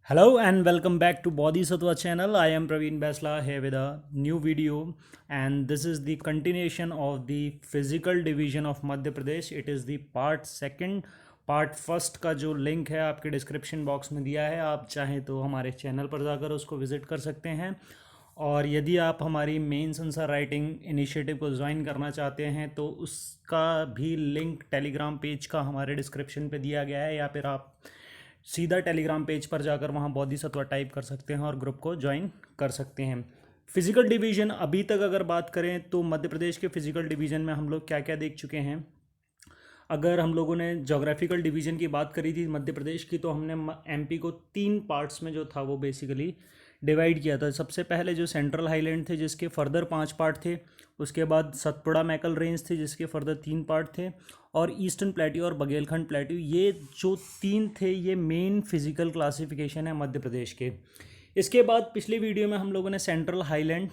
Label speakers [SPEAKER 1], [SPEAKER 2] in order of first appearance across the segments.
[SPEAKER 1] Hello and welcome back to Bodhisattva channel. I am Praveen Basla here with a new video, and this is the continuation of the physical division of Madhya Pradesh. It is the part second. Part first का जो link है आपके description box में दिया है, आप चाहें तो हमारे चैनल पर जाकर उसको विज़िट कर सकते हैं। और यदि आप हमारी मेंस आंसर राइटिंग इनिशिएटिव को ज्वाइन करना चाहते हैं तो उसका भी लिंक टेलीग्राम पेज का हमारे डिस्क्रिप्शन पे दिया गया है, या फिर आप सीधा टेलीग्राम पेज पर जाकर वहाँ बोधिसत्व टाइप कर सकते हैं और ग्रुप को ज्वाइन कर सकते हैं। फिजिकल डिवीजन अभी तक अगर बात करें तो मध्य प्रदेश के फिजिकल डिवीजन में हम लोग क्या क्या देख चुके हैं। अगर हम लोगों ने जोग्राफिकल डिवीजन की बात करी थी मध्य प्रदेश की, तो हमने एमपी को 3 पार्ट्स में जो था वो बेसिकली डिवाइड किया था। सबसे पहले जो सेंट्रल हाईलैंड थे जिसके फर्दर 5 पार्ट थे, उसके बाद सतपुड़ा मैकल रेंज थे जिसके फर्दर 3 पार्ट थे, और ईस्टर्न प्लेट्यू और बघेलखंड प्लेट्यू, ये जो 3 थे ये मेन फिजिकल क्लासिफिकेशन है मध्य प्रदेश के। इसके बाद पिछले वीडियो में हम लोगों ने central highland,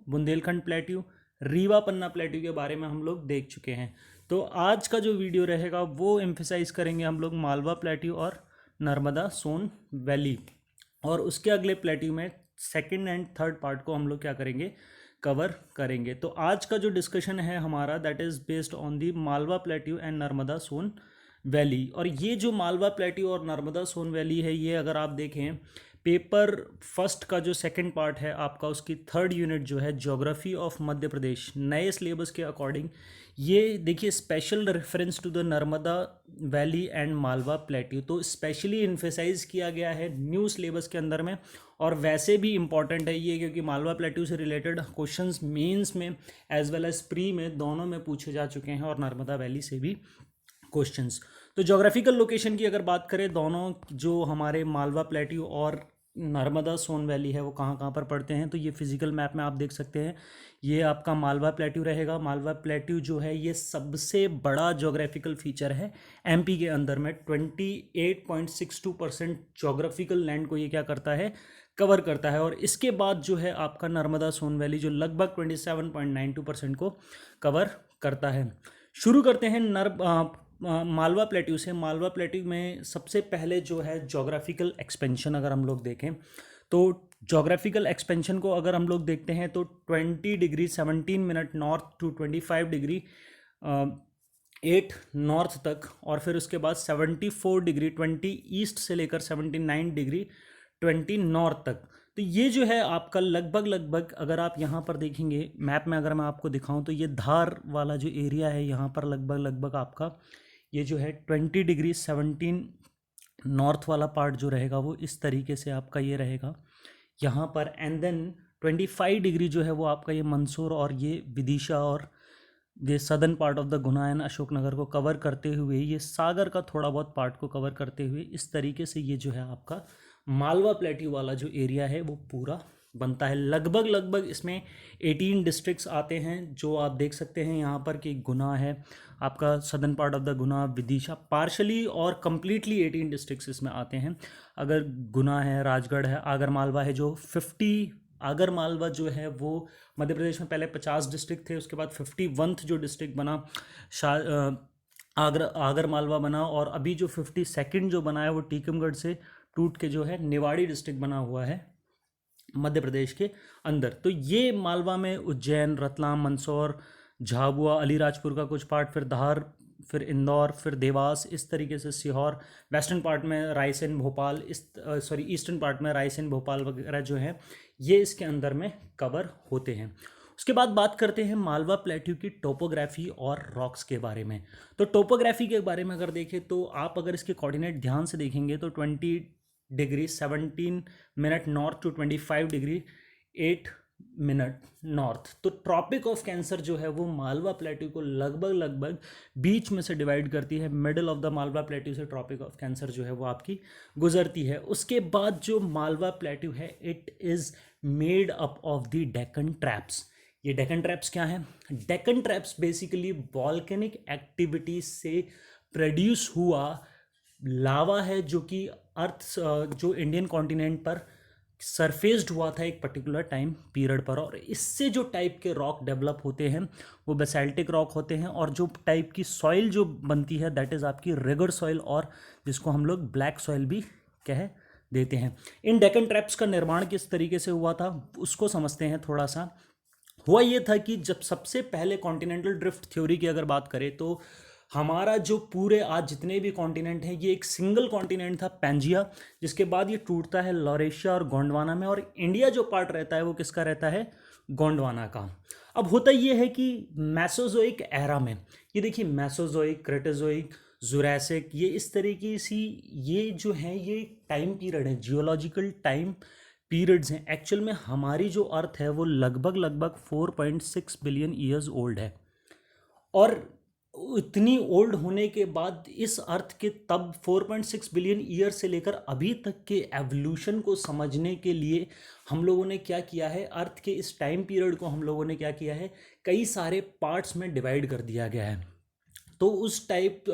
[SPEAKER 1] Bundelkhand plateau, Rewa Panna plateau के बारे में हम लोग देख चुके हैं। तो आज का जो वीडियो रहेगा वो एम्फेसाइज करेंगे हम लोग मालवा प्लेट्यू और नर्मदा सोन वैली, और उसके अगले प्लेट्यू में सेकंड एंड थर्ड पार्ट को हम लोग क्या करेंगे, कवर करेंगे। तो आज का जो डिस्कशन है हमारा that is based on the Malwa plateau and Narmada Son valley. और ये जो मालवा प्लेट्यू और नर्मदा सोन वैली है, ये अगर आप देखें पेपर फर्स्ट का जो सेकंड पार्ट है आपका, उसकी थर्ड यूनिट जो है ज्योग्राफी ऑफ मध्य प्रदेश, नए सिलेबस के अकॉर्डिंग ये देखिए special reference to the Narmada valley and Malwa plateau, तो स्पेशली इन्फेसाइज किया गया है न्यू सिलेबस के अंदर में। और वैसे भी इम्पॉर्टेंट है ये, क्योंकि मालवा प्लेट्यू से रिलेटेड क्वेश्चंस मेंस में एज वेल एज प्री में दोनों में पूछे जा चुके हैं, और नर्मदा वैली से भी क्वेश्चंस। तो ज्योग्राफिकल लोकेशन की अगर बात करें, दोनों जो हमारे मालवा प्लेट्यू और नर्मदा सोन वैली है वो कहाँ कहाँ पर पड़ते हैं, तो ये फिजिकल मैप में आप देख सकते हैं। ये आपका मालवा प्लेट्यू रहेगा। मालवा प्लेट्यू जो है ये सबसे बड़ा ज्योग्राफिकल फीचर है एमपी के अंदर में। 28.62% ज्योग्राफिकल लैंड को ये क्या करता है, कवर करता है। और इसके बाद जो है आपका नर्मदा सोन वैली जो लगभग 27.92% को कवर करता है। शुरू करते हैं मालवा प्लेट्यू से। मालवा प्लेट्यू में सबसे पहले जो है ज्योग्राफिकल एक्सपेंशन अगर हम लोग देखें, तो ज्योग्राफिकल एक्सपेंशन को अगर हम लोग देखते हैं तो 20 degree 17 minute north to 25 degree 8 north तक, और फिर उसके बाद 74 डिग्री 20 ईस्ट से लेकर 79 डिग्री 20 नॉर्थ तक। तो ये जो है आपका लगभग अगर आप यहाँ पर देखेंगे मैप में, अगर मैं आपको दिखाऊं तो ये धार वाला जो एरिया है यहाँ पर लगभग आपका ये जो है 20 डिग्री 17 नॉर्थ वाला पार्ट जो रहेगा वो इस तरीके से आपका ये रहेगा यहाँ पर। एंड देन 25 डिग्री जो है वो आपका ये मंदसौर और ये विदिशा और ये southern part of the Guna and Ashoknagar को कवर करते हुए, ये सागर का थोड़ा बहुत पार्ट को कवर करते हुए, इस तरीके से ये जो है आपका मालवा प्लेट्यू वाला जो एरिया है वो पूरा बनता है। लगभग इसमें 18 डिस्ट्रिक्ट्स आते हैं, जो आप देख सकते हैं यहाँ पर कि गुना है आपका, southern part of the Guna, Vidisha partially और कंप्लीटली 18 डिस्ट्रिक्ट्स इसमें आते हैं। अगर गुना है, राजगढ़ है, आगर मालवा है, जो 50 आगर मालवा जो है वो मध्य प्रदेश में पहले 50 डिस्ट्रिक्ट थे, उसके बाद 51th जो डिस्ट्रिक्ट बना आगर मालवा बना, और अभी जो 52nd जो बना है वो टीकमगढ़ से टूट के जो है निवाड़ी डिस्ट्रिक्ट बना हुआ है मध्य प्रदेश के अंदर। तो ये मालवा में उज्जैन, रतलाम, मंदसौर, झाबुआ, अलीराजपुर का कुछ पार्ट, फिर धार, फिर इंदौर, फिर देवास, इस तरीके से सीहोर, वेस्टर्न पार्ट में रायसेन, भोपाल, ईस्टर्न पार्ट में रायसेन, भोपाल वगैरह जो है ये इसके अंदर में कवर होते हैं। उसके बाद बात करते हैं मालवा प्लेट्यू की टोपोग्राफी और रॉक्स के बारे में। तो टोपोग्राफी के बारे में अगर देखें तो आप अगर इसके कोऑर्डिनेट ध्यान से देखेंगे तो 20 degree 17 minute north to 25 degree 8 minute north. तो ट्रॉपिक ऑफ कैंसर जो है वो मालवा प्लेट्यू को लगभग बीच में से डिवाइड करती है। Middle of the Malwa plateau से ट्रॉपिक ऑफ कैंसर जो है वो आपकी गुजरती है। उसके बाद जो मालवा प्लेट्यू है it is made up of the Deccan traps. ये डेक्कन ट्रैप्स क्या है? Deccan traps basically volcanic activity से प्रोड्यूस हुआ लावा है, जो कि अर्थ जो इंडियन कॉन्टिनेंट पर सरफेस्ड हुआ था एक पर्टिकुलर टाइम पीरियड पर, और इससे जो टाइप के रॉक डेवलप होते हैं वो बेसाल्टिक रॉक होते हैं, और जो टाइप की सॉइल जो बनती है दैट इज़ आपकी रिगर सॉइल, और जिसको हम लोग ब्लैक सॉइल भी कह देते हैं। इन डेक्कन ट्रैप्स का निर्माण किस तरीके से हुआ था उसको समझते हैं थोड़ा सा। हुआ ये था कि जब सबसे पहले कॉन्टिनेंटल ड्रिफ्ट थ्योरी की अगर बात करें तो हमारा जो पूरे आज जितने भी कॉन्टिनेंट हैं ये एक सिंगल कॉन्टिनेंट था पैंजिया, जिसके बाद ये टूटता है लॉरेशिया और गोंडवाना में, और इंडिया जो पार्ट रहता है वो किसका रहता है, गोंडवाना का। अब होता ये है कि मैसोजोइक एरा में, ये देखिए मैसोजोइक, क्रेटोजोइक, जुरैसिक, ये इस तरीके सी ये जो है ये टाइम पीरियड है, जियोलॉजिकल टाइम पीरियड्स हैं। एक्चुअल में हमारी जो अर्थ है वो लगभग लगभग 4.6 बिलियन ईयर्स ओल्ड है, और इतनी ओल्ड होने के बाद इस अर्थ के तब 4.6 बिलियन ईयर से लेकर अभी तक के एवोल्यूशन को समझने के लिए हम लोगों ने क्या किया है, अर्थ के इस टाइम पीरियड को हम लोगों ने क्या किया है, कई सारे पार्ट्स में डिवाइड कर दिया गया है। तो उस टाइप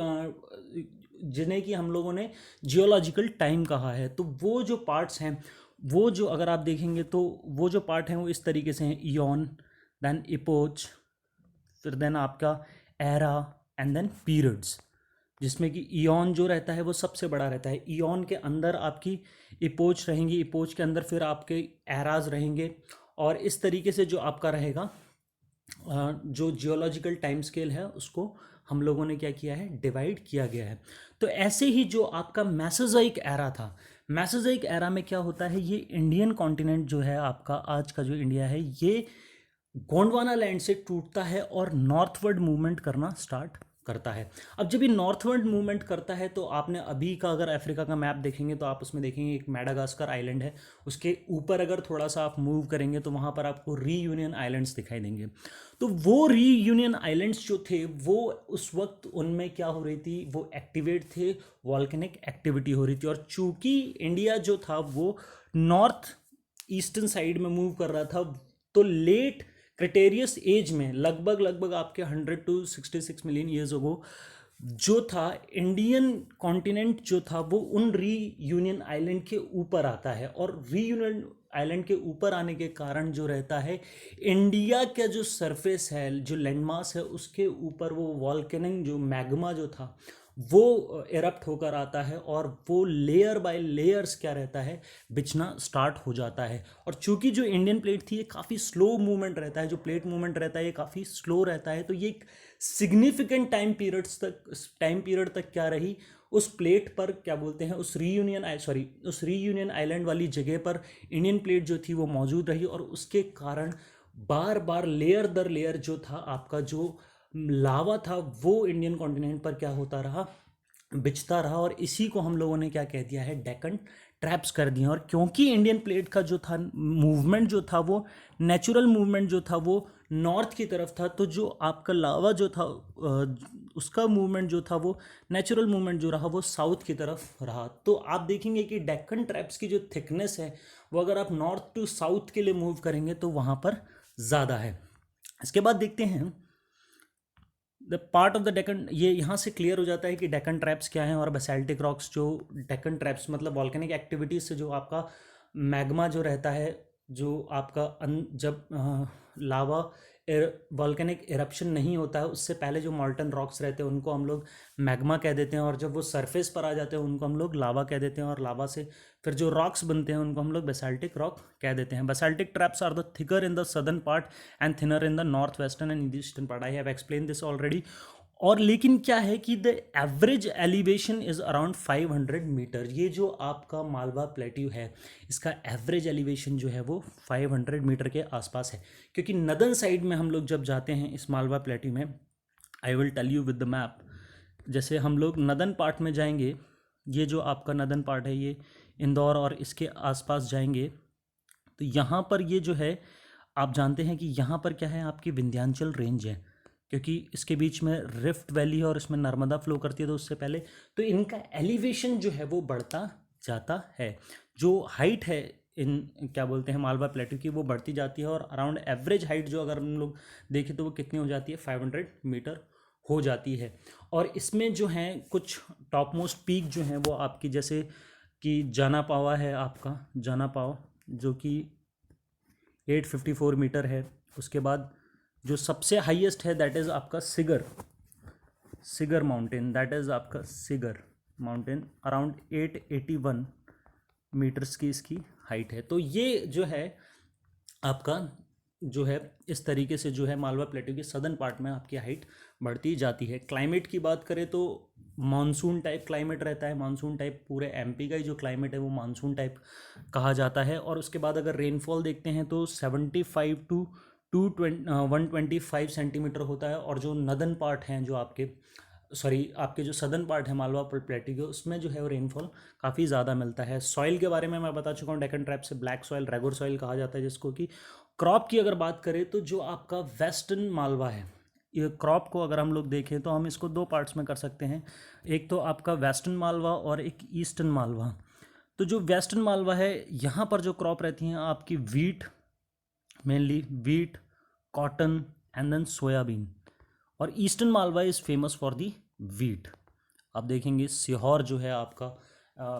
[SPEAKER 1] जिन्हें कि हम लोगों ने जियोलॉजिकल टाइम कहा है, तो वो जो पार्ट्स हैं वो जो अगर आप देखेंगे तो वो जो पार्ट हैं वो इस तरीके से हैं, इयॉन, देन इपोच, फिर देन आपका एरा एंड देन पीरियड्स, जिसमें कि इयॉन जो रहता है वो सबसे बड़ा रहता है। इयॉन के अंदर आपकी इपोच रहेंगी, इपोच के अंदर फिर आपके एराज रहेंगे, और इस तरीके से जो आपका रहेगा जो जियोलॉजिकल टाइम स्केल है उसको हम लोगों ने क्या किया है, डिवाइड किया गया है। तो ऐसे ही जो आपका मैसोजोइक एरा था, मैसोजोइक एरा में क्या होता है, ये इंडियन कॉन्टिनेंट जो है आपका आज का जो इंडिया है ये गोंडवाना लैंड से टूटता है और नॉर्थवर्ड मूवमेंट करना स्टार्ट करता है। अब जब ये नॉर्थवर्ड मूवमेंट करता है तो आपने अभी का अगर अफ्रीका का मैप देखेंगे तो आप उसमें देखेंगे एक मैडागास्कर आइलैंड है, उसके ऊपर अगर थोड़ा सा आप मूव करेंगे तो वहाँ पर आपको रीयूनियन आइलैंड्स दिखाई देंगे। तो वो रीयूनियन आइलैंड्स जो थे वो उस वक्त उनमें क्या हो रही थी, वो एक्टिवेट थे, वॉल्केनिक एक्टिविटी हो रही थी, और चूंकि इंडिया जो था वो नॉर्थ ईस्टर्न साइड में मूव कर रहा था, तो लेट क्रिटेरियस एज में लगभग लगभग आपके 100 to 66 मिलियन ईयर्स अगो जो था इंडियन कॉन्टिनेंट जो था वो उन रीयूनियन आइलैंड के ऊपर आता है, और रीयूनियन आइलैंड के ऊपर आने के कारण जो रहता है इंडिया का जो सरफेस है, जो लैंडमास है, उसके ऊपर वो वॉल्केनिक जो मैग्मा जो था वो एरप्ट होकर आता है, और वो लेयर बाय लेयर्स क्या रहता है, बिछना स्टार्ट हो जाता है। और चूंकि जो इंडियन प्लेट थी ये काफ़ी स्लो मूवमेंट रहता है, जो प्लेट मूवमेंट रहता है ये काफ़ी स्लो रहता है, तो ये एक सिग्निफिकेंट टाइम पीरियड तक क्या रही, उस प्लेट पर क्या बोलते हैं, उस रीयूनियन आइलैंड वाली जगह पर इंडियन प्लेट जो थी वो मौजूद रही, और उसके कारण बार बार लेयर दर लेयर जो था आपका जो लावा था वो इंडियन कॉन्टिनेंट पर क्या होता रहा, बिछता रहा, और इसी को हम लोगों ने क्या कह दिया है, डेक्कन ट्रैप्स कर दिया। और क्योंकि इंडियन प्लेट का जो था मूवमेंट जो था वो नेचुरल मूवमेंट जो था वो नॉर्थ की तरफ था, तो जो आपका लावा जो था उसका मूवमेंट जो था वो नेचुरल मूवमेंट जो रहा वो साउथ की तरफ रहा। तो आप देखेंगे कि डेक्कन ट्रैप्स की जो थिकनेस है वो अगर आप नॉर्थ टू साउथ के लिए मूव करेंगे तो वहाँ पर ज़्यादा है। इसके बाद देखते हैं the part of the Deccan, ये यहाँ से क्लियर हो जाता है कि डेक्कन ट्रैप्स क्या हैं, और बेसाल्टिक रॉक्स जो डेक्कन ट्रैप्स मतलब वॉल्केनिक एक्टिविटीज से जो आपका मैग्मा जो रहता है, जो आपका जब लावा वॉल्केनिक इरप्शन नहीं होता है उससे पहले जो मॉल्टन रॉक्स रहते हैं उनको हम लोग मैग्मा कह देते हैं, और जब वो सरफेस पर आ जाते हैं उनको हम लोग लावा कह देते हैं, और लावा से फिर जो रॉक्स बनते हैं उनको हम लोग बेसाल्टिक रॉक कह देते हैं। Basaltic traps are the thicker in the southern part and thinner in the north western and eastern part, I have explain this already. और लेकिन क्या है कि the average elevation is around 500 metre, ये जो आपका मालवा प्लेट्यू है इसका एवरेज एलिवेशन जो है वो 500 मीटर के आसपास है। क्योंकि नदर्न साइड में हम लोग जब जाते हैं इस मालवा प्लेट्यू में, I will tell you with the map, जैसे हम लोग नदर्न पार्ट में जाएंगे, ये जो आपका नदर्न पार्ट है ये इंदौर और इसके आसपास जाएंगे, तो यहाँ पर ये जो है आप जानते हैं कि यहाँ पर क्या है, आपकी विंध्याचल रेंज है, क्योंकि इसके बीच में रिफ्ट वैली है और इसमें नर्मदा फ्लो करती है, तो उससे पहले तो इनका एलिवेशन जो है वो बढ़ता जाता है, जो हाइट है इन क्या बोलते हैं मालवा प्लेट्यू की वो बढ़ती जाती है, और अराउंड एवरेज हाइट जो अगर हम लोग देखें तो वो कितनी हो जाती है, 500 मीटर हो जाती है। और इसमें जो हैं कुछ टॉप मोस्ट पीक जो हैं वो आपकी जैसे कि जाना पावा है, आपका जाना पाव जो कि 854 मीटर है। उसके बाद जो सबसे हाईएस्ट है दैट इज़ आपका सिगर माउंटेन, दैट इज़ आपका सिगर माउंटेन अराउंड 881 मीटर्स की इसकी हाइट है। तो ये जो है आपका जो है इस तरीके से जो है मालवा प्लेट्यू के सदर्न पार्ट में आपकी हाइट बढ़ती जाती है। क्लाइमेट की बात करें तो मानसून टाइप क्लाइमेट रहता है, मानसून टाइप पूरे एमपी का ही जो क्लाइमेट है वो मानसून टाइप कहा जाता है। और उसके बाद अगर रेनफॉल देखते हैं तो 75 टू 125 सेंटीमीटर होता है। और जो नदर्न पार्ट हैं जो आपके जो सदर्न पार्ट है मालवा प्लेट्यू के, उसमें जो है वो रेनफॉल काफ़ी ज़्यादा मिलता है। सॉइल के बारे में मैं बता चुका हूँ, डेक्कन ट्रैप से ब्लैक सॉइल, रेगुर सॉइल कहा जाता है जिसको कि। क्रॉप की अगर बात करें तो जो आपका वेस्टर्न मालवा है, ये क्रॉप को अगर हम लोग देखें तो हम इसको दो पार्ट्स में कर सकते हैं, एक तो आपका वेस्टर्न मालवा और एक ईस्टर्न मालवा। तो जो वेस्टर्न मालवा है यहाँ पर जो क्रॉप रहती हैं आपकी wheat, mainly wheat, cotton and then soybean. और eastern Malwa is famous for the wheat. आप देखेंगे सीहोर जो है आपका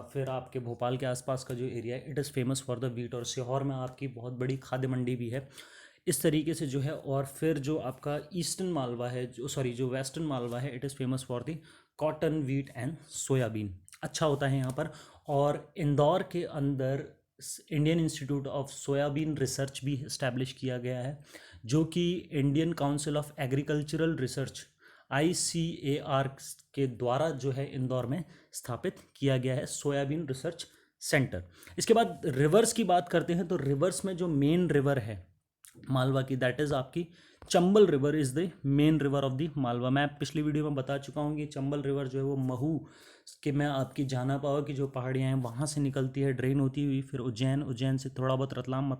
[SPEAKER 1] फिर आपके भोपाल के आसपास का जो एरिया है, it is famous for the wheat. और सीहोर में आपकी बहुत बड़ी खाद्य मंडी भी है इस तरीके से जो है। और फिर जो आपका ईस्टर्न मालवा है, जो वेस्टर्न मालवा है, it is famous for the cotton, wheat and soybean. अच्छा होता है यहाँ पर। और इंदौर के अंदर Indian institute of soybean research भी इस्टेब्लिश किया गया है, जो कि Indian council of agricultural research ICAR के द्वारा जो है इंदौर में स्थापित किया गया है, सोयाबीन रिसर्च सेंटर। इसके बाद रिवर्स की बात करते हैं तो रिवर्स में जो मेन रिवर है मालवा की, दैट इज़ आपकी Chambal river is the main river of the Malwa. मैं पिछली वीडियो में बता चुका हूँ कि चंबल रिवर जो है वो महू के में आपकी जाना पाओ की जो पहाड़ियाँ हैं वहाँ से निकलती है, ड्रेन होती हुई फिर उज्जैन से थोड़ा बहुत रतलाम,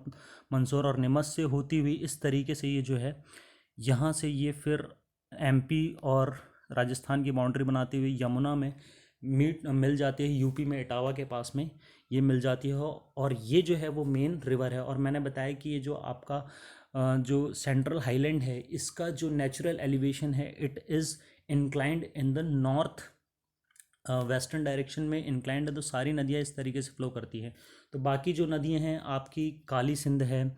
[SPEAKER 1] मंदसौर और नीमच से होती हुई इस तरीके से ये जो है यहाँ से ये फिर MP और राजस्थान की बाउंड्री बनाती हुई यमुना में मिल जाती है, यूपी में इटावा के पास में ये मिल जाती है। और ये जो है वो मेन रिवर है। और मैंने बताया कि ये जो आपका जो सेंट्रल हाईलैंड है, इसका जो नेचुरल एलिवेशन है, it is inclined in the north western direction में इंक्लाइंड है। तो सारी नदियाँ इस तरीके से फ्लो करती हैं। तो बाकी जो नदियाँ हैं आपकी काली सिंध है,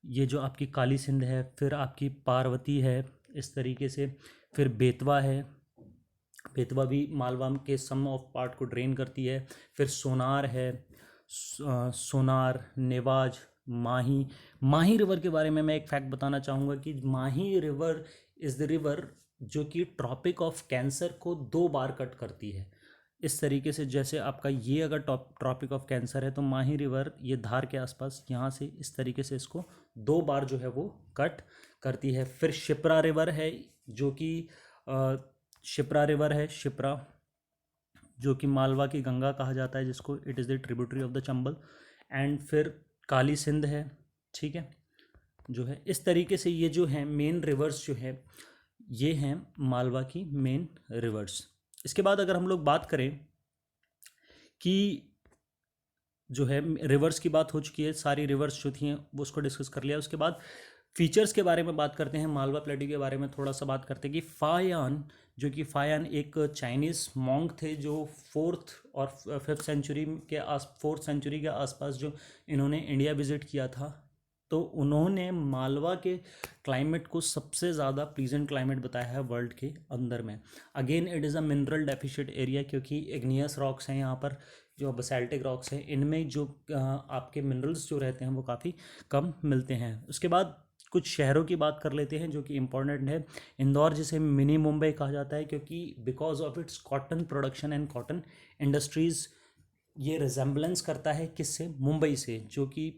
[SPEAKER 1] ये जो आपकी काली सिंध है, फिर आपकी पार्वती है इस तरीके से, फिर बेतवा है, बेतवा भी मालवा के सम ऑफ पार्ट को ड्रेन करती है। फिर सोनार है, सोनार, नेवाज, माही रिवर के बारे में मैं एक फैक्ट बताना चाहूँगा कि माही रिवर इज़ द रिवर जो कि ट्रॉपिक ऑफ कैंसर को 2 बार कट करती है। इस तरीके से जैसे आपका ये अगर ट्रॉपिक ऑफ कैंसर है तो माही रिवर ये धार के आसपास यहाँ से इस तरीके से इसको 2 बार जो है वो कट करती है। फिर शिप्रा रिवर है जो कि शिप्रा जो कि मालवा की गंगा कहा जाता है जिसको, it is the tributary of the Chambal. And फिर काली सिंध है, ठीक है, जो है इस तरीके से ये जो है मेन रिवर्स जो है ये हैं मालवा की मेन रिवर्स। इसके बाद अगर हम लोग बात करें कि जो है रिवर्स की बात हो चुकी है, सारी रिवर्स जो थी हैं वो उसको डिस्कस कर लिया। उसके बाद फीचर्स के बारे में बात करते हैं, मालवा प्लेट्यू के बारे में थोड़ा सा बात करते हैं कि फायान, जो कि फायान एक चाइनीज़ मॉन्क थे जो 4th और 5th सेंचुरी के 4th सेंचुरी के आसपास जो इन्होंने इंडिया विज़िट किया था, तो उन्होंने मालवा के क्लाइमेट को सबसे ज़्यादा प्लीजेंट क्लाइमेट बताया है वर्ल्ड के अंदर में। Again it is a mineral deficient area क्योंकि इग्नियस रॉक्स हैं यहाँ पर, जो बसाल्टिक रॉक्स हैं, इनमें जो आपके मिनरल्स जो रहते हैं वो काफ़ी कम मिलते हैं। उसके बाद कुछ शहरों की बात कर लेते हैं जो कि इम्पॉर्टेंट है। इंदौर जिसे मिनी मुंबई कहा जाता है क्योंकि because of its cotton production and cotton industries, ये रिजेम्बलेंस करता है किससे, मुंबई से, जो कि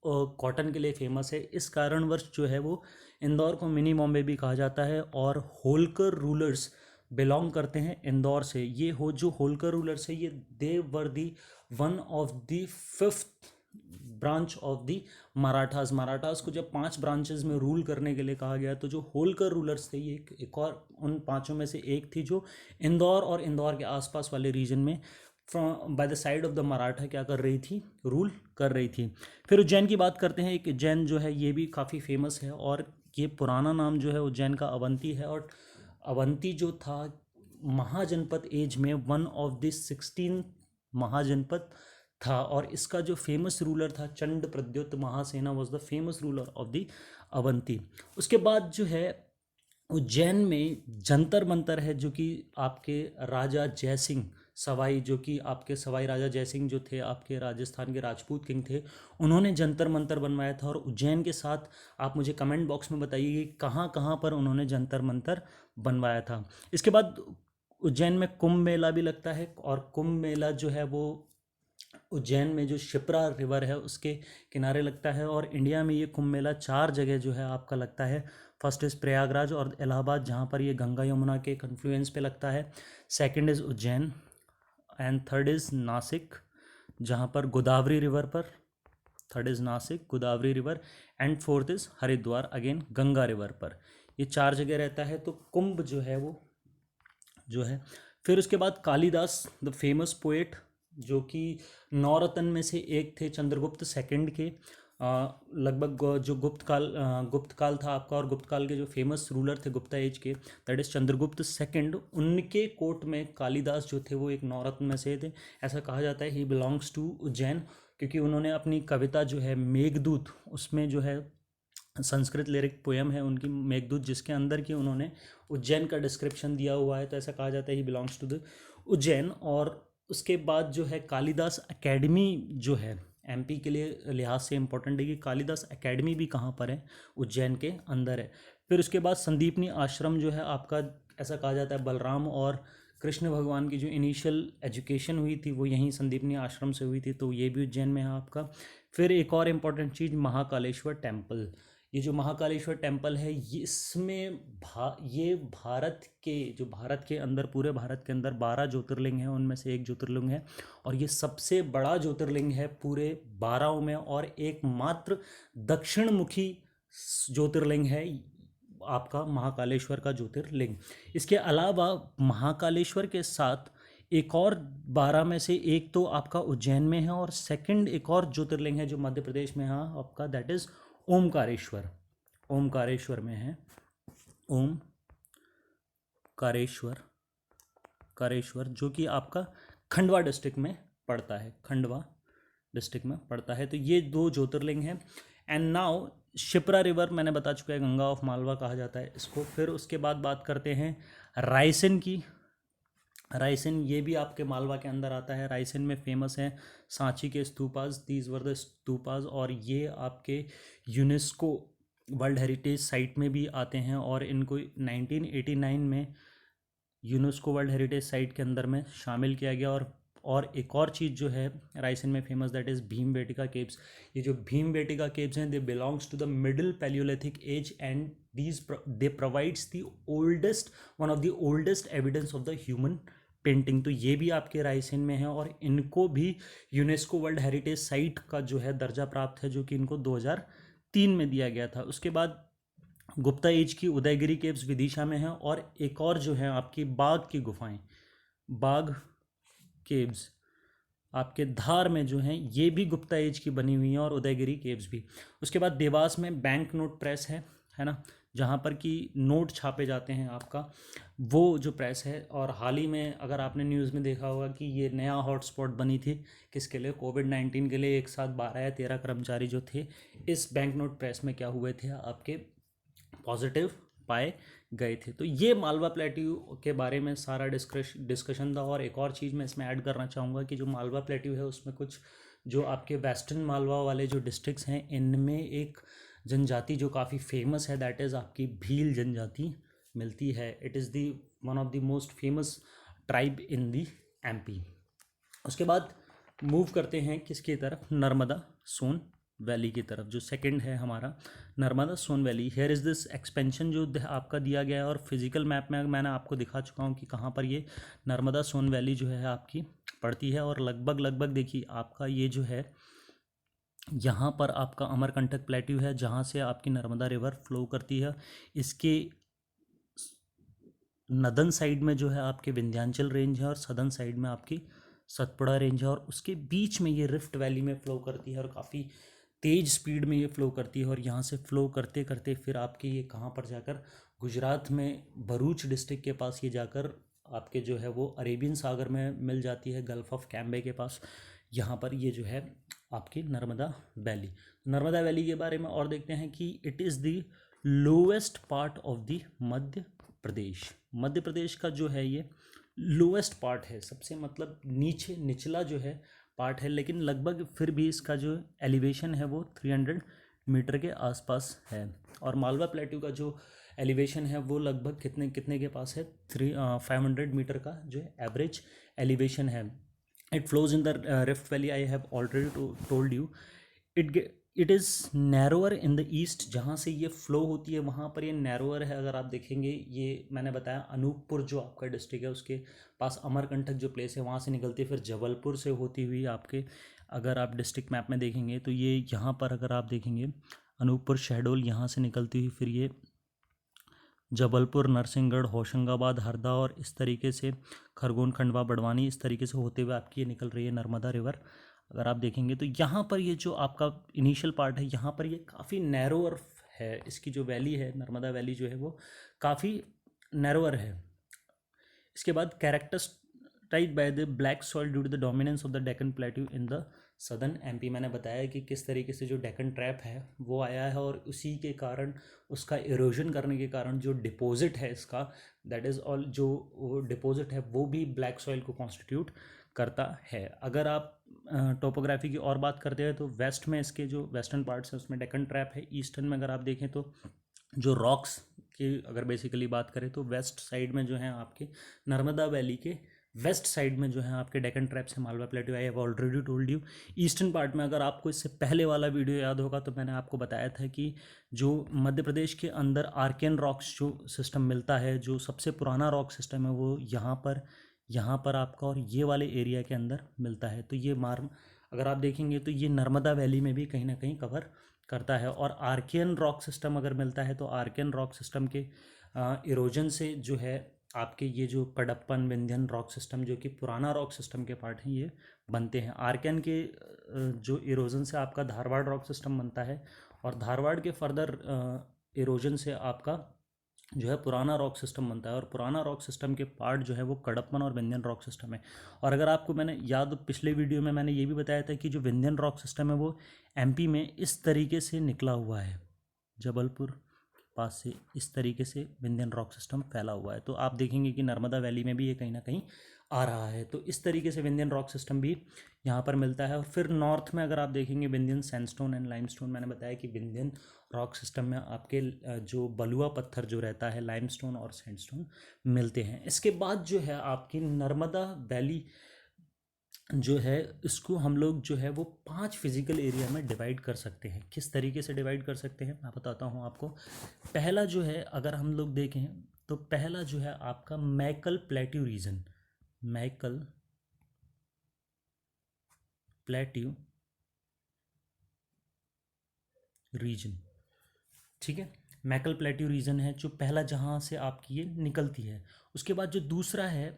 [SPEAKER 1] कॉटन के लिए फेमस है। इस कारणवश जो है वो इंदौर को मिनी बॉम्बे भी कहा जाता है। और होलकर रूलर्स बिलोंग करते हैं इंदौर से। ये जो होलकर रूलर्स है ये they were the one of the 5th branch of the Marathas को जब 5 ब्रांचेस में रूल करने के लिए कहा गया तो जो होलकर रूलर्स थे ये एक और उन 5 में से एक थी जो इंदौर और इंदौर के आसपास वाले रीजन में from by the side of the Maratha क्या कर रही थी, रूल कर रही थी। फिर उज्जैन की बात करते हैं। एक उज्जैन जो है ये भी काफ़ी फेमस है और ये पुराना नाम जो है उज्जैन का अवंती है। और अवंती जो था महाजनपद एज में 1 ऑफ द 16 महाजनपद था। और इसका जो फेमस रूलर था Chanda Pradyota Mahasena was the famous ruler of the Avanti. उसके बाद जो है उज्जैन में जंतर मंतर है जो कि आपके राजा जयसिंह सवाई, जो कि आपके सवाई राजा जयसिंह जो थे, आपके राजस्थान के राजपूत किंग थे, उन्होंने जंतर मंतर बनवाया था। और उज्जैन के साथ आप मुझे कमेंट बॉक्स में बताइए कि कहाँ कहाँ पर उन्होंने जंतर मंतर बनवाया था। इसके बाद उज्जैन में कुंभ मेला भी लगता है, और कुंभ मेला जो है वो उज्जैन में जो शिप्रा रिवर है उसके किनारे लगता है। और इंडिया में ये कुंभ मेला 4 जगह जो है आपका लगता है। फर्स्ट इज़ प्रयागराज और इलाहाबाद, जहाँ पर ये गंगा यमुना के कन्फ्लुएंस पे लगता है। Second is Ujjain, and third is Nashik, जहाँ पर गोदावरी रिवर पर। Third is Nashik, Godavari river, and fourth is Haridwar, again Ganga river पर। ये 4 जगह रहता है। तो कुंभ जो है वो जो है। फिर उसके बाद कालिदास द फेमस पोएट, जो कि नौरत्न में से एक थे, चंद्रगुप्त सेकंड के लगभग जो गुप्त काल था आपका, और गुप्त काल के जो फेमस रूलर थे गुप्ता एज के, दैट इज चंद्रगुप्त सेकंड, उनके कोर्ट में कालिदास जो थे वो एक नौरत्न में से थे। ऐसा कहा जाता है ही बिलोंग्स टू उज्जैन, क्योंकि उन्होंने अपनी कविता जो है मेघदूत, उसमें जो है संस्कृत लिरिक पोएम है उनकी मेघदूत, जिसके अंदर की उन्होंने उज्जैन का डिस्क्रिप्शन दिया हुआ है। तो ऐसा कहा जाता है he belongs to the Ujjain. और उसके बाद जो है कालिदास एकेडमी जो है एमपी के लिए लिहाज से इंपॉर्टेंट है कि कालिदास एकेडमी भी कहाँ पर है, उज्जैन के अंदर है। फिर उसके बाद संदीपनी आश्रम जो है आपका, ऐसा कहा जाता है बलराम और कृष्ण भगवान की जो इनिशियल एजुकेशन हुई थी वो यहीं संदीपनी आश्रम से हुई थी, तो ये भी उज्जैन में है आपका। फिर एक और इम्पॉर्टेंट चीज़, महाकालेश्वर टेम्पल। ये जो महाकालेश्वर टेम्पल है, ये इसमें ये भारत के अंदर, पूरे भारत के अंदर 12 ज्योतिर्लिंग हैं, उनमें से एक ज्योतिर्लिंग है। और ये सबसे बड़ा ज्योतिर्लिंग है पूरे 12 में, और एकमात्र दक्षिण मुखी ज्योतिर्लिंग है आपका महाकालेश्वर का ज्योतिर्लिंग। इसके अलावा महाकालेश्वर के साथ एक और 12 में से एक तो आपका उज्जैन में है, और सेकंड एक और ज्योतिर्लिंग है जो मध्य प्रदेश में है आपका, दैट इज ओमकारेश्वर। ओमकारेश्वर में है, ओमकारेश्वर, कारेश्वर, जो कि आपका खंडवा डिस्ट्रिक्ट में पड़ता है, खंडवा डिस्ट्रिक्ट में पड़ता है। तो ये 2 ज्योतिर्लिंग हैं। एंड नाउ शिप्रा रिवर मैंने बता चुका है, गंगा ऑफ मालवा कहा जाता है इसको। फिर उसके बाद बात करते हैं रायसेन की। रायसेन ये भी आपके मालवा के अंदर आता है। रायसेन में फेमस है सांची के stupas, these were the stupas, और ये आपके यूनेस्को वर्ल्ड हेरिटेज साइट में भी आते हैं, और इनको 1989 में यूनेस्को वर्ल्ड हेरिटेज साइट के अंदर में शामिल किया गया। और एक और चीज़ जो है रायसेन में famous, that is Bhimbetka caves. ये जो भीमबेटका केव्स हैं, they belongs to the middle palaeolithic age, and they provides the oldest, one of the oldest evidence of the human painting. तो ये भी आपके रायसेन में है, और इनको भी यूनेस्को वर्ल्ड हेरिटेज साइट का जो है दर्जा प्राप्त है, जो कि इनको 2003 में दिया गया था। उसके बाद गुप्ता एज की उदयगिरी केव्स विदिशा में है, और एक और जो है आपकी बाघ की गुफाएं, बाघ केव्स आपके धार में जो हैं, ये भी गुप्ता एज की बनी हुई हैं, और उदयगिरी केव्स भी। उसके बाद देवास में बैंक नोट प्रेस है ना, जहाँ पर कि नोट छापे जाते हैं आपका, वो जो प्रेस है। और हाल ही में अगर आपने न्यूज़ में देखा होगा कि ये नया हॉटस्पॉट बनी थी, किसके लिए, कोविड-19 के लिए। एक साथ 12 या 13 कर्मचारी जो थे इस बैंक नोट प्रेस में क्या हुए थे, आपके पॉजिटिव पाए गए थे। तो ये मालवा प्लेट्यू के बारे में सारा डिस्कशन था। और एक और चीज़ मैं इसमें ऐड करना चाहूँगा कि जो मालवा प्लेट्यू है उसमें कुछ जो आपके वेस्टर्न मालवा वाले जो डिस्ट्रिक्ट्स हैं, इनमें एक जनजाति जो काफ़ी फेमस है, दैट इज़ आपकी भील जनजाति मिलती है। It is the one of the most famous tribe in the MP. उसके बाद मूव करते हैं किसकी तरफ, नर्मदा सोन वैली की तरफ, जो सेकंड है हमारा Narmada Son valley. Here is this expansion जो आपका दिया गया है, और फिजिकल मैप में मैंने आपको दिखा चुका हूँ कि कहाँ पर ये नर्मदा सोन वैली जो है आपकी पड़ती है। और लगभग देखिए आपका ये जो है, यहाँ पर आपका अमरकंटक प्लेट्यू है, जहाँ से आपकी नर्मदा रिवर फ्लो करती है। इसके नदन साइड में जो है आपके विंध्याचल रेंज है, और सदर्न साइड में आपकी सतपुड़ा रेंज है, और उसके बीच में ये रिफ्ट वैली में फ़्लो करती है, और काफ़ी तेज़ स्पीड में ये फ़्लो करती है। और यहाँ से फ़्लो करते करते फिर आपकी ये कहाँ पर जाकर, गुजरात में भरूच डिस्ट्रिक्ट के पास ये जाकर आपके जो है वो अरेबियन सागर में मिल जाती है, गल्फ़ ऑफ कैम्बे के पास। यहाँ पर ये जो है आपकी नर्मदा वैली। नर्मदा वैली के बारे में और देखते हैं कि it is the lowest part of the Madhya Pradesh. Madhya Pradesh का जो है ये लोएस्ट पार्ट है, सबसे मतलब नीचे निचला जो है पार्ट है, लेकिन लगभग फिर भी इसका जो एलिवेशन है वो 300 मीटर के आसपास है। और मालवा प्लेट्यू का जो एलिवेशन है वो लगभग कितने कितने के पास है, 500 मीटर का जो एवरेज एलिवेशन है। It flows in the rift valley, I have already told you. It is narrower in the east, जहाँ से ये फ्लो होती है वहाँ पर ये नैरोअर है। अगर आप देखेंगे, ये मैंने बताया अनूपपुर जो आपका डिस्ट्रिक्ट है उसके पास अमरकंटक जो प्लेस है वहाँ से निकलती है, फिर जबलपुर से होती हुई आपके, अगर आप डिस्ट्रिक्ट मैप में देखेंगे तो ये यहाँ पर अगर आप देखेंगे अनूपपुर शहडोल यहाँ से निकलती हुई फिर ये जबलपुर, नरसिंहगढ़, होशंगाबाद, हरदा और इस तरीके से खरगोन, खंडवा, बड़वानी, इस तरीके से होते हुए आपकी ये निकल रही है नर्मदा रिवर। अगर आप देखेंगे तो यहाँ पर ये जो आपका इनिशियल पार्ट है यहाँ पर ये काफ़ी नैरोअर है, इसकी जो वैली है नर्मदा वैली जो है वो काफ़ी नैरोअर है। इसके बाद characterised by the black soil due to the dominance of the Deccan plateau in the southern MP. मैंने बताया कि किस तरीके से जो डेक्कन ट्रैप है वो आया है और उसी के कारण, उसका इरोजन करने के कारण जो डिपॉजिट है इसका, दैट इज़ ऑल, जो डिपॉजिट है वो भी ब्लैक सॉइल को कॉन्स्टिट्यूट करता है। अगर आप टोपोग्राफी की और बात करते हैं तो वेस्ट में इसके जो वेस्टर्न पार्ट्स हैं उसमें डेक्कन ट्रैप है। ईस्टर्न में अगर आप देखें तो जो रॉक्स की अगर बेसिकली बात करें तो वेस्ट साइड में जो है आपके नर्मदा वैली के वेस्ट साइड में जो है आपके डेक्कन ट्रैप्स है, Malwa plateau. I have already told you. Eastern part में अगर आपको इससे पहले वाला वीडियो याद होगा तो मैंने आपको बताया था कि जो मध्य प्रदेश के अंदर आर्कियन रॉक्स जो सिस्टम मिलता है, जो सबसे पुराना रॉक सिस्टम है वो यहाँ पर आपका और ये वाले एरिया के अंदर मिलता है। तो ये अगर आप देखेंगे तो ये नर्मदा वैली में भी कहीं ना कहीं कवर करता है। और आर्कियन रॉक सिस्टम अगर मिलता है तो आर्कियन रॉक सिस्टम के इरोजन से जो है आपके ये जो कडप्पन, विंध्यन रॉक सिस्टम जो कि पुराना रॉक सिस्टम के पार्ट हैं ये बनते हैं। आर्कियन के जो इरोजन से आपका धारवाड़ रॉक सिस्टम बनता है और धारवाड़ के फर्दर इरोजन से आपका जो है पुराना रॉक सिस्टम बनता है। और पुराना रॉक सिस्टम के पार्ट जो है वो कडप्पन और विंध्यन रॉक सिस्टम है। और अगर आपको मैंने याद, पिछले वीडियो में मैंने ये भी बताया था कि जो विंध्यन रॉक सिस्टम है वो एमपी में इस तरीके से निकला हुआ है, जबलपुर पास से इस तरीके से विंध्यन रॉक सिस्टम फैला हुआ है। तो आप देखेंगे कि नर्मदा वैली में भी ये कहीं ना कहीं आ रहा है। तो इस तरीके से विंध्यन रॉक सिस्टम भी यहाँ पर मिलता है। और फिर नॉर्थ में अगर आप देखेंगे विंध्यन सैंडस्टोन एंड लाइमस्टोन, मैंने बताया कि विंध्यन रॉक सिस्टम में आपके जो बलुआ पत्थर जो रहता है, लाइमस्टोन और सैंडस्टोन मिलते हैं। इसके बाद जो है आपकी नर्मदा वैली जो है इसको हम लोग जो है वो 5 फिजिकल एरिया में डिवाइड कर सकते हैं। किस तरीके से डिवाइड कर सकते हैं मैं बताता हूँ आपको। पहला जो है अगर हम लोग देखें तो पहला जो है आपका Maikal plateau region, Maikal plateau region, ठीक है। मैकल प्लेट्यू रीजन है जो पहला जहाँ से आपकी ये निकलती है। उसके बाद जो दूसरा है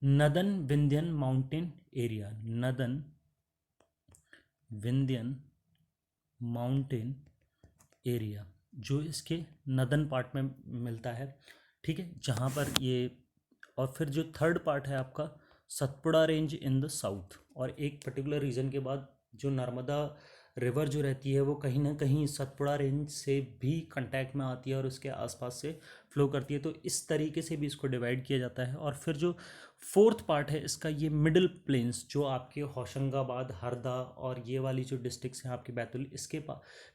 [SPEAKER 1] northern Vindhyan mountain area, northern Vindhyan mountain area जो इसके नदन पार्ट में मिलता है, ठीक है, जहाँ पर ये। और फिर जो थर्ड पार्ट है आपका Satpura range in the south. और एक पर्टिकुलर रीजन के बाद जो नर्मदा रिवर जो रहती है वो कहीं ना कहीं सतपुड़ा रेंज से भी कांटेक्ट में आती है और उसके आसपास से फ्लो करती है। तो इस तरीके से भी इसको डिवाइड किया जाता है। और फिर जो फोर्थ पार्ट है इसका, ये मिडिल प्लेन्स जो आपके होशंगाबाद, हरदा और ये वाली जो डिस्ट्रिक्ट्स हैं आपके बैतूल, इसके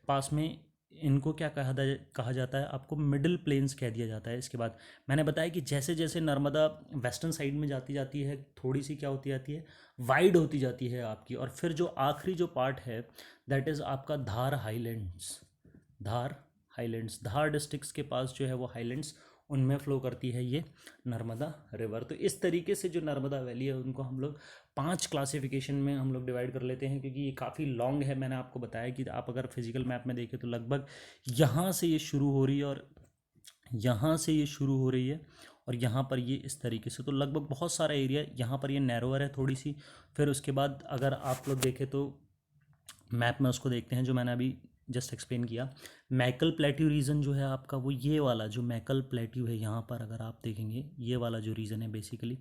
[SPEAKER 1] पास में इनको क्या कहा जाता है, आपको मिडिल प्लेन्स कह दिया जाता है। इसके बाद मैंने बताया कि जैसे जैसे नर्मदा वेस्टर्न साइड में जाती जाती है थोड़ी सी क्या होती जाती है, वाइड होती जाती है आपकी। और फिर जो आखिरी जो पार्ट है दैट इज़ आपका धार हाईलैंड्स, धार हाईलैंड्स, धार डिस्ट्रिक्ट्स के पास जो है वो हाईलैंड्स, उनमें फ्लो करती है ये नर्मदा रिवर। तो इस तरीके से जो नर्मदा वैली है उनको हम लोग 5 क्लासिफिकेशन में हम लोग डिवाइड कर लेते हैं, क्योंकि ये काफ़ी लॉन्ग है। मैंने आपको बताया कि आप अगर फिजिकल मैप में देखें तो लगभग यहाँ से ये शुरू हो रही है और यहाँ से ये शुरू हो रही है और यहाँ पर ये इस तरीके से, तो लगभग बहुत सारा एरिया यहाँ पर ये नैरोअर है थोड़ी सी। फिर उसके बाद अगर आप लोग देखें तो मैप में उसको देखते हैं जो मैंने अभी जस्ट एक्सप्लेन किया। मैकल प्लेट्यू रीजन जो है आपका वो ये वाला जो मैकल प्लेट्यू है यहाँ पर अगर आप देखेंगे ये वाला जो रीजन है बेसिकली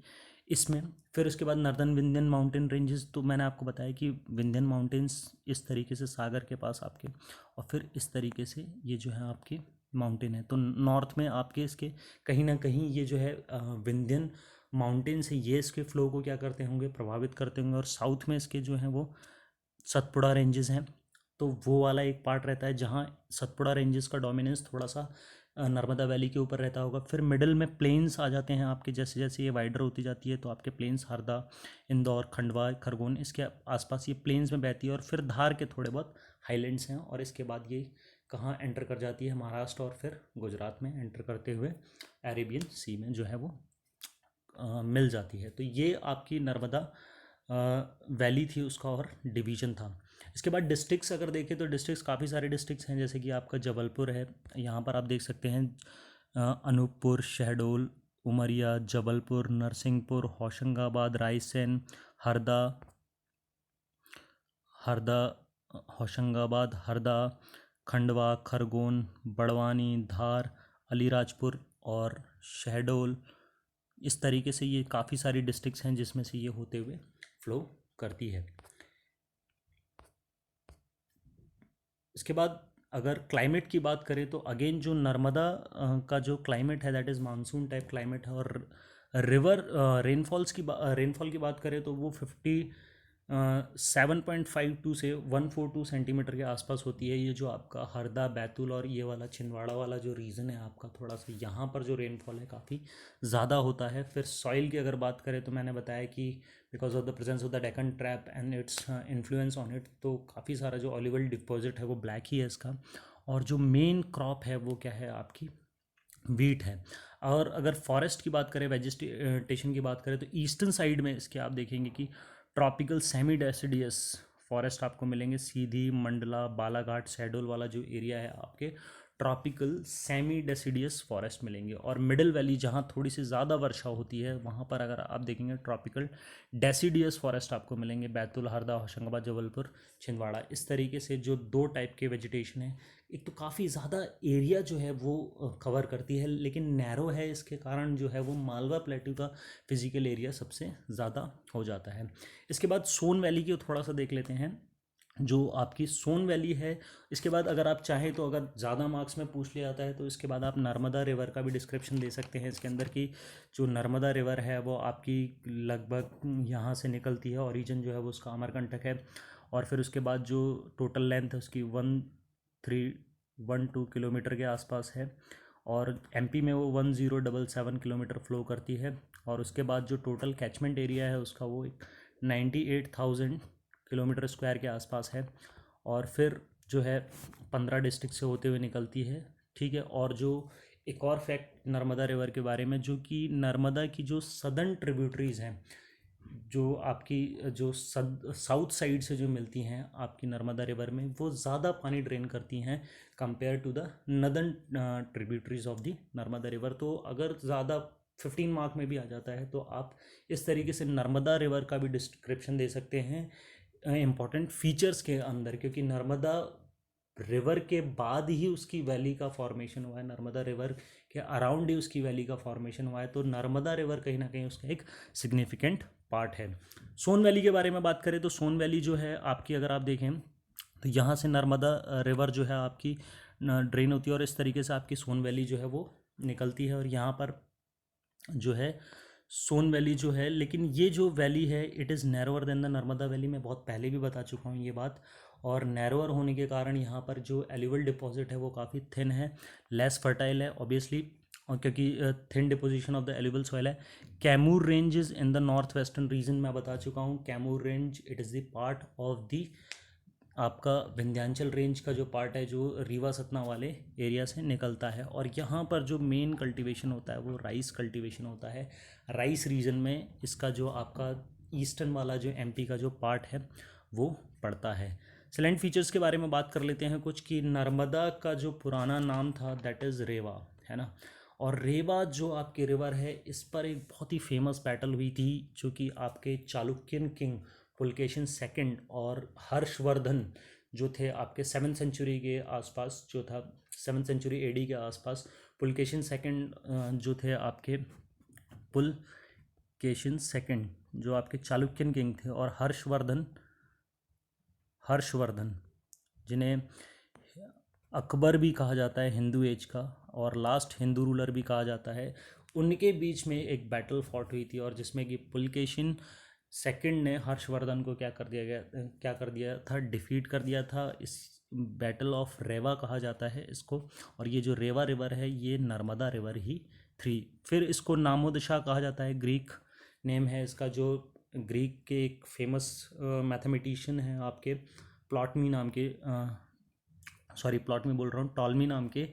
[SPEAKER 1] इसमें। फिर उसके बाद नर्दर्न विंध्यन माउंटेन रेंजेस, तो मैंने आपको बताया कि विंध्यन माउंटेन्स इस तरीके से सागर के पास आपके, और फिर इस तरीके से ये जो है आपके माउंटेन है, तो नॉर्थ में आपके इसके कहीं ना कहीं ये जो है विंध्यन माउंटेन्स है, ये इसके फ्लो को क्या करते होंगे, प्रभावित करते होंगे। और साउथ में इसके जो हैं वो सतपुड़ा रेंजेस हैं, तो वो वाला एक पार्ट रहता है जहाँ सतपुड़ा रेंजेस का डोमिनेंस थोड़ा सा नर्मदा वैली के ऊपर रहता होगा। फिर मिडिल में प्लेन्स आ जाते हैं आपके, जैसे जैसे ये वाइडर होती जाती है तो आपके प्लेन्स हरदा, इंदौर, खंडवा, खरगोन, इसके आसपास ये प्लेन्स में बहती है। और फिर धार के थोड़े बहुत हाईलैंड्स हैं, और इसके बाद ये कहाँ एंटर कर जाती है, महाराष्ट्र और फिर गुजरात में एंटर करते हुए अरेबियन सी में जो है वो मिल जाती है। तो ये आपकी नर्मदा वैली थी उसका और डिवीज़न था। इसके बाद डिस्ट्रिक्ट्स अगर देखें तो डिस्ट्रिक्ट्स काफ़ी सारे डिस्ट्रिक्ट्स हैं, जैसे कि आपका जबलपुर है, यहाँ पर आप देख सकते हैं अनूपपुर, शहडोल, उमरिया, जबलपुर, नरसिंहपुर, होशंगाबाद, रायसेन, हरदा हरदा होशंगाबाद, हरदा, खंडवा, खरगोन, बड़वानी, धार, अलीराजपुर और शहडोल। इस तरीके से ये काफ़ी सारी डिस्ट्रिक्ट्स हैं जिसमें से ये होते हुए फ्लो करती है। इसके बाद अगर क्लाइमेट की बात करें तो अगेन जो नर्मदा का जो क्लाइमेट है that is monsoon type climate है। और रिवर रेनफॉल की बात करें तो वो 7.52 से 142 सेंटीमीटर के आसपास होती है। ये जो आपका हरदा, बैतूल और ये वाला छिंदवाड़ा वाला जो रीजन है आपका, थोड़ा सा यहाँ पर जो रेनफॉल है काफ़ी ज़्यादा होता है। फिर सॉइल की अगर बात करें तो मैंने बताया कि because of the presence of the Deccan trap and its influence on it, तो काफ़ी सारा जो ऑलिवल डिपॉजिट है वो ब्लैक ही है इसका। और जो मेन क्रॉप है वो क्या है आपकी, वीट है। और अगर फॉरेस्ट की बात करें, वेजिटेशन की बात करें, तो ईस्टर्न साइड में इसके आप देखेंगे कि ट्रॉपिकल सेमी डेसिडियस फॉरेस्ट आपको मिलेंगे। सीधी, मंडला, बालाघाट, शहडोल वाला जो एरिया है आपके ट्रॉपिकल सेमी डेसिडियस फॉरेस्ट मिलेंगे। और मिडिल वैली जहाँ थोड़ी सी ज़्यादा वर्षा होती है वहाँ पर अगर आप देखेंगे ट्रॉपिकल डेसिडियस फॉरेस्ट आपको मिलेंगे, बैतूल, हरदा, होशंगाबाद, जबलपुर, छिंदवाड़ा। इस तरीके से जो दो टाइप के वेजिटेशन है, एक तो काफ़ी ज़्यादा एरिया जो है वो कवर करती है, लेकिन नैरो है, इसके कारण जो है वो मालवा प्लेट्यू का फिजिकल एरिया सबसे ज़्यादा हो जाता है। इसके बाद सोन वैली की थोड़ा सा देख लेते हैं, जो आपकी सोन वैली है। इसके बाद अगर आप चाहें तो अगर ज़्यादा मार्क्स में पूछ लिया जाता है तो इसके बाद आप नर्मदा रिवर का भी डिस्क्रिप्शन दे सकते हैं इसके अंदर की। जो नर्मदा रिवर है वो आपकी लगभग यहाँ से निकलती है, ओरिजिन जो है वो उसका अमरकंटक है। और फिर उसके बाद जो टोटल लेंथ है उसकी 1312 किलोमीटर के आसपास है, और एमपी में वो 1077 किलोमीटर फ्लो करती है। और उसके बाद जो टोटल कैचमेंट एरिया है उसका वो एक 98,000 किलोमीटर स्क्वायर के आसपास है। और फिर जो है 15 डिस्ट्रिक्ट से होते हुए निकलती है, ठीक है। और जो एक और फैक्ट नर्मदा रिवर के बारे में, जो कि नर्मदा की जो सदर्न ट्रिब्यूटरीज हैं, जो आपकी जो साउथ साइड से जो मिलती हैं आपकी नर्मदा रिवर में, वो ज़्यादा पानी ड्रेन करती हैं compare to the northern tributaries of the Narmada river. तो अगर ज़्यादा 15 मार्क में भी आ जाता है तो आप इस तरीके से नर्मदा रिवर का भी डिस्क्रिप्शन दे सकते हैं इम्पॉर्टेंट फीचर्स के अंदर, क्योंकि नर्मदा रिवर के बाद ही उसकी वैली का फॉर्मेशन हुआ है, नर्मदा रिवर के अराउंड ही उसकी वैली का फॉर्मेशन हुआ है। तो नर्मदा रिवर कहीं ना कहीं उसका एक सिग्निफिकेंट पार्ट है। सोन वैली के बारे में बात करें तो सोन वैली जो है आपकी, अगर आप देखें तो यहाँ से नर्मदा रिवर जो है आपकी ड्रेन होती है, और इस तरीके से आपकी सोन वैली जो है वो निकलती है। और यहाँ पर जो है सोन वैली जो है, लेकिन ये जो वैली है it is narrower than the Narmada valley. मैं बहुत पहले भी बता चुका हूँ ये बात। और नैरोअर होने के कारण यहाँ पर जो एल्यूवल डिपॉजिट है वो काफ़ी थिन है, लेस फर्टाइल है ऑब्वियसली, और क्योंकि thin deposition of the alluvial soil है। Kaimur range is in the north western region, मैं बता चुका हूँ। Kaimur range it is the part of the आपका विंध्याचल रेंज का जो पार्ट है जो रीवा सतना वाले एरिया से निकलता है। और यहाँ पर जो मेन कल्टीवेशन होता है वो राइस कल्टीवेशन होता है। राइस रीजन में इसका जो आपका ईस्टर्न वाला जो एमपी का जो पार्ट है वो पड़ता है। सैलेंट फीचर्स के बारे में बात कर लेते हैं कुछ, कि नर्मदा का जो पुराना नाम था दैट इज़ रेवा, है ना। और रेवा जो आपकी रिवर है, इस पर एक बहुत ही फेमस बैटल हुई थी, जो कि आपके चालुक्यन किंग पुलकेशिन सेकंड और हर्षवर्धन जो थे आपके 7th सेंचुरी के आसपास, जो था 7th सेंचुरी एडी के आसपास, पुलकेशिन सेकंड जो थे आपके पुलकेशिन सेकंड जो आपके चालुक्यन किंग थे, और हर्षवर्धन जिन्हें अकबर भी कहा जाता है हिंदू एज का, और लास्ट हिंदू रूलर भी कहा जाता है। उनके बीच में एक बैटल फॉट हुई थी, और जिसमें कि पुलकेशिन सेकंड ने हर्षवर्धन को क्या कर दिया था, डिफीट कर दिया था। इस बैटल ऑफ रेवा कहा जाता है इसको। और ये जो रेवा रिवर है ये नर्मदा रिवर ही थी। फिर इसको नामोदशा कहा जाता है, ग्रीक नेम है इसका, जो ग्रीक के एक फेमस मैथमेटिशियन हैं आपके प्लॉटमी नाम के, सॉरी प्लॉटमी बोल रहा हूँ, टॉलमी नाम के,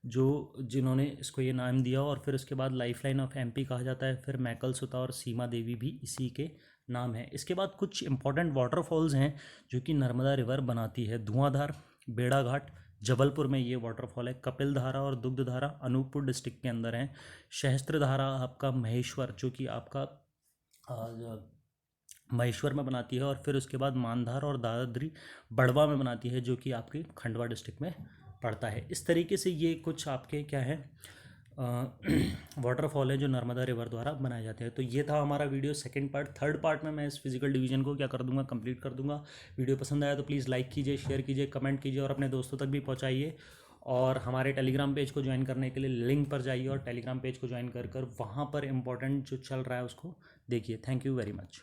[SPEAKER 1] जो जिन्होंने इसको ये नाम दिया। और फिर उसके बाद लाइफलाइन ऑफ एमपी कहा जाता है। फिर मैकल सुता और सीमा देवी भी इसी के नाम है। इसके बाद कुछ इंपॉर्टेंट वाटरफॉल्स हैं जो कि नर्मदा रिवर बनाती है। धुआंधार, बेड़ाघाट, जबलपुर में ये वाटरफॉल है। कपिल धारा और दुग्ध धारा अनूपपुर डिस्ट्रिक्ट के अंदर है। सहस्त्र धारा आपका महेश्वर, जो कि आपका महेश्वर में बनाती है। और फिर उसके बाद मानधार और दादरी बड़वा में बनाती है, जो कि आपके खंडवा डिस्ट्रिक्ट में पड़ता है। इस तरीके से ये कुछ आपके क्या है वाटरफॉल है जो नर्मदा रिवर द्वारा बनाए जाते हैं। तो ये था हमारा video second part. Third part में मैं इस फिजिकल डिवीजन को क्या कर दूंगा, कंप्लीट कर दूंगा। वीडियो पसंद आया तो प्लीज़ लाइक कीजिए, शेयर कीजिए, कमेंट कीजिए और अपने दोस्तों तक भी पहुंचाइए। और हमारे टेलीग्राम पेज को ज्वाइन करने के लिए लिंक पर जाइए और टेलीग्राम पेज को ज्वाइन कर वहाँ पर इंपॉर्टेंट जो चल रहा है उसको देखिए। Thank you very much.